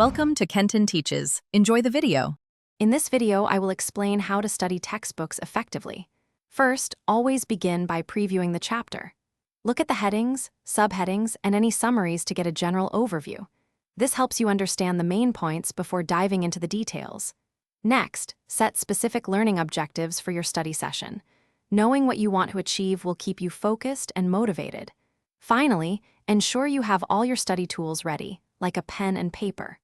Welcome to Kenton Teaches. Enjoy the video. In this video, I will explain how to study textbooks effectively. First, always begin by previewing the chapter. Look at the headings, subheadings, and any summaries to get a general overview. This helps you understand the main points before diving into the details. Next, set specific learning objectives for your study session. Knowing what you want to achieve will keep you focused and motivated. Finally, ensure you have all your study tools ready, like a pen and paper.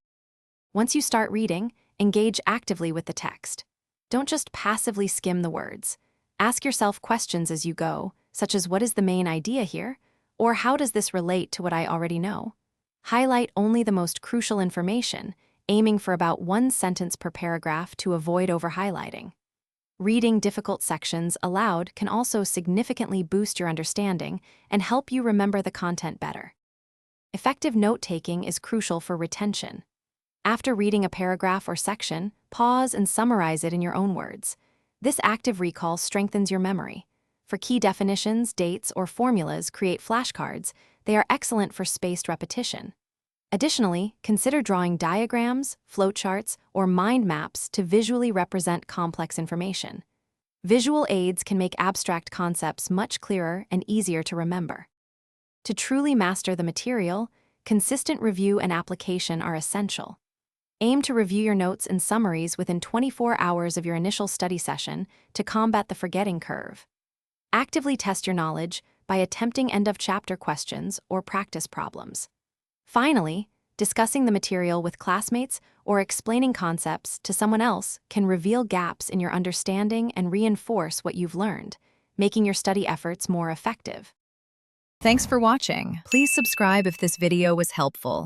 Once you start reading, engage actively with the text. Don't just passively skim the words. Ask yourself questions as you go, such as what is the main idea here? Or how does this relate to what I already know? Highlight only the most crucial information, aiming for about one sentence per paragraph to avoid over-highlighting. Reading difficult sections aloud can also significantly boost your understanding and help you remember the content better. Effective note-taking is crucial for retention. After reading a paragraph or section, pause and summarize it in your own words. This active recall strengthens your memory. For key definitions, dates, or formulas, create flashcards. They are excellent for spaced repetition. Additionally, consider drawing diagrams, flowcharts, or mind maps to visually represent complex information. Visual aids can make abstract concepts much clearer and easier to remember. To truly master the material, consistent review and application are essential. Aim to review your notes and summaries within 24 hours of your initial study session to combat the forgetting curve. Actively test your knowledge by attempting end-of-chapter questions or practice problems. Finally, discussing the material with classmates or explaining concepts to someone else can reveal gaps in your understanding and reinforce what you've learned, making your study efforts more effective. Thanks for watching. Please subscribe if this video was helpful.